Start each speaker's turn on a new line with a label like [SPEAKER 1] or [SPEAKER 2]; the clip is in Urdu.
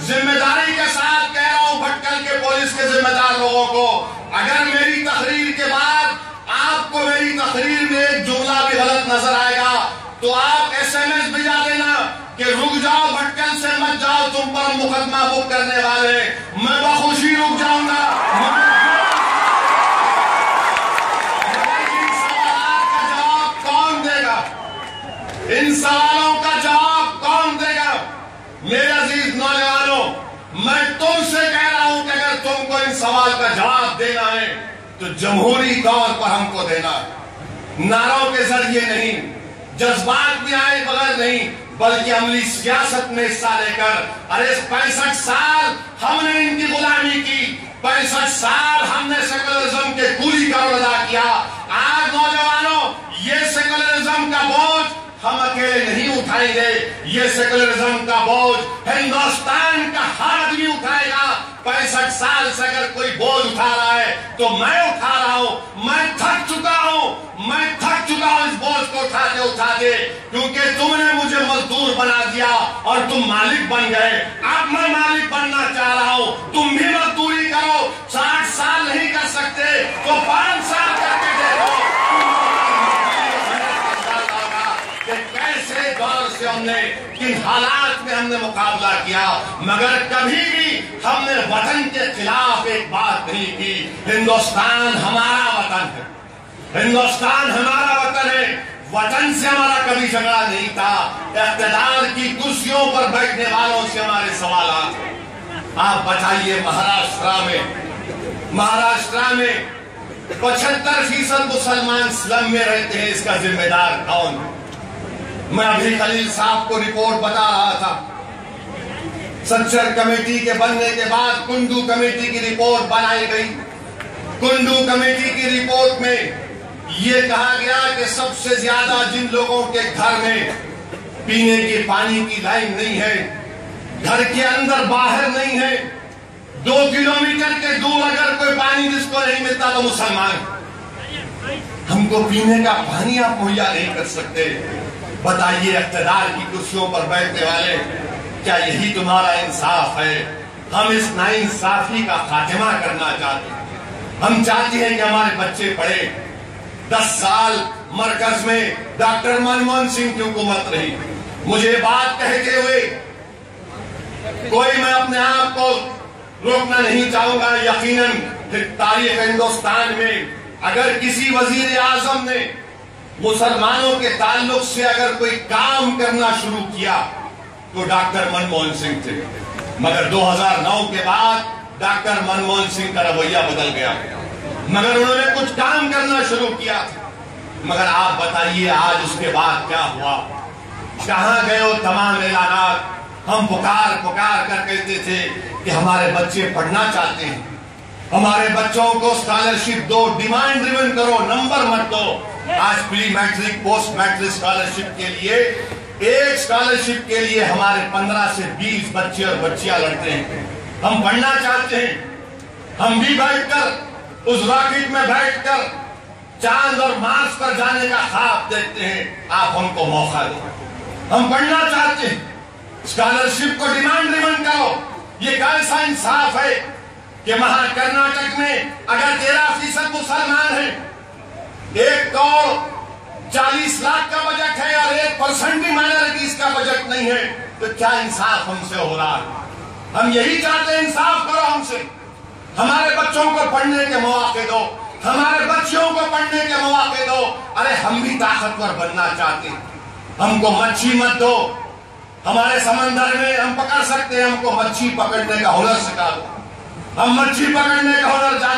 [SPEAKER 1] ذمہ داری کے ساتھ کہہ رہا ہوں بھٹکل کے پولیس کے ذمہ دار لوگوں کو، اگر میری تقریر کے بعد آپ کو میری تقریر میں ایک جملہ بھی غلط نظر آئے گا تو آپ SMS بھیجا دینا کہ رک جاؤ، بھٹکل سے مت جاؤ، تم پر مقدمہ بک کرنے والے۔ میں بخوشی رک جاؤں گا۔ ان سوالوں کا جواب کون دے گا؟ میرے عزیز نوجوانوں، میں تم سے کہہ رہا ہوں کہ اگر تم کو ان سوال کا جواب دینا ہے تو جمہوری طور پر ہم کو دینا ہے، نعروں کے ذریعے نہیں، جذبات میں آئے بغیر نہیں، بلکہ عملی سیاست میں حصہ لے کر۔ ارے 65 سال ہم نے ان کی غلامی کی، 65 سال ہم نے سیکولرزم کے کولی کا رول ادا کیا۔ آج نوجوانوں، یہ سیکولرزم کا بوجھ ہم اکیلے نہیں اٹھائیں گے، یہ سیکولرزم کا بوجھ ہندوستان کا ہر آدمی اٹھائے گا۔ 65 سال سے اگر کوئی بوجھ اٹھا رہا ہے تو میں اٹھا رہا ہوں، میں تھک چکا ہوں اس بوجھ کو اٹھاتے، کیونکہ تم نے مجھے مزدور بنا دیا اور تم مالک بن گئے۔ اب میں مالک بننا چاہ رہا ہوں، تم بھی مزدوری کرو۔ 60 سال نہیں کر سکتے تو 5 سال کر کے دیکھو کہ کیسے دور سے ہم نے، کن حالات میں ہم نے مقابلہ کیا، مگر کبھی بھی ہم نے وطن کے خلاف ایک بات نہیں کی۔ ہندوستان ہمارا وطن ہے، ہندوستان ہمارا وطن ہے، وطن سے ہمارا کبھی جھگڑا نہیں تھا۔ اقتدار کی کرسیوں پر بیٹھنے والوں سے ہمارے سوالات ہیں۔ آپ بتائیے مہاراشٹرا میں 75% مسلمان سلم میں رہتے ہیں، اس کا ذمہ دار کون ہے؟ میں ابھی خلیل صاحب کو رپورٹ بتا رہا تھا، سنسر کمیٹی کے بننے کے بعد کنڈو کمیٹی کی رپورٹ بنائی گئی۔ کنڈو کمیٹی کی رپورٹ میں یہ کہا گیا کہ سب سے زیادہ جن لوگوں کے گھر میں پینے کے پانی کی لائن نہیں ہے، گھر کے اندر باہر نہیں ہے، 2 کلومیٹر کے دور اگر کوئی پانی جس کو نہیں ملتا تو مسلمان۔ ہم کو پینے کا پانی آپ مہیا نہیں کر سکتے۔ بتائیے اقتدار کی کرسیوں پر بیٹھنے والے، کیا یہی تمہارا انصاف ہے؟ ہم اس ناانصافی کا خاتمہ کرنا چاہتے ہیں۔ ہم چاہتے ہیں کہ ہمارے بچے پڑھے۔ 10 سال مرکز میں ڈاکٹر منموہن سنگھ کی حکومت رہی۔ مجھے بات کہتے ہوئے کوئی میں اپنے آپ کو روکنا نہیں چاہوں گا۔ یقیناً تاریخ ہندوستان میں اگر کسی وزیر اعظم نے مسلمانوں کے تعلق سے اگر کوئی کام کرنا شروع کیا تو ڈاکٹر منموہن سنگھ تھے، مگر 2009 کے بعد ڈاکٹر منموہن سنگھ کا رویہ بدل گیا، مگر انہوں نے کچھ کام کرنا شروع کیا تھا۔ مگر آپ بتائیے آج اس کے بعد کیا ہوا؟ کہاں گئے وہ تمام اعلانات؟ ہم پکار کر کہتے تھے کہ ہمارے بچے پڑھنا چاہتے ہیں، ہمارے بچوں کو اسکالرشپ دو، ڈیمانڈ ڈریون کرو، نمبر مت دو۔ آج پری میٹرک پوسٹ میٹرک اسکالرشپ کے لیے، ایک اسکالرشپ کے لیے ہمارے 15 سے 20 بچے اور بچیاں لڑتے ہیں۔ ہم پڑھنا چاہتے ہیں، ہم بھی بیٹھ کر اس راکٹ میں بیٹھ کر چاند اور مارس پر جانے کا خواب دیکھتے ہیں۔ آپ ہم کو موقع دیں، ہم پڑھنا چاہتے ہیں، اسکالرشپ کو ڈیمانڈ ڈریون کرو۔ یہ کیسا انصاف ہے کہ وہاں کرناٹک میں اگر 13% مسلمان ہیں، 1,40,00,000 کا بجٹ ہے اور 1% بھی مائنورٹیز کا بجٹ نہیں ہے، تو کیا انصاف ہم سے ہو رہا ہے؟ ہم یہی چاہتے ہیں، انصاف کرو ہم سے، ہمارے بچوں کو پڑھنے کے مواقع دو، ہمارے بچوں کو پڑھنے کے مواقع دو۔ ارے ہم بھی طاقتور بننا چاہتے ہیں، ہم کو مچھی مت دو، ہمارے سمندر میں ہم پکڑ سکتے ہیں، ہم کو مچھی پکڑنے کا ہنر سکھا دو، ہم مچھی پکڑنے کا ہنر جانتے ہیں۔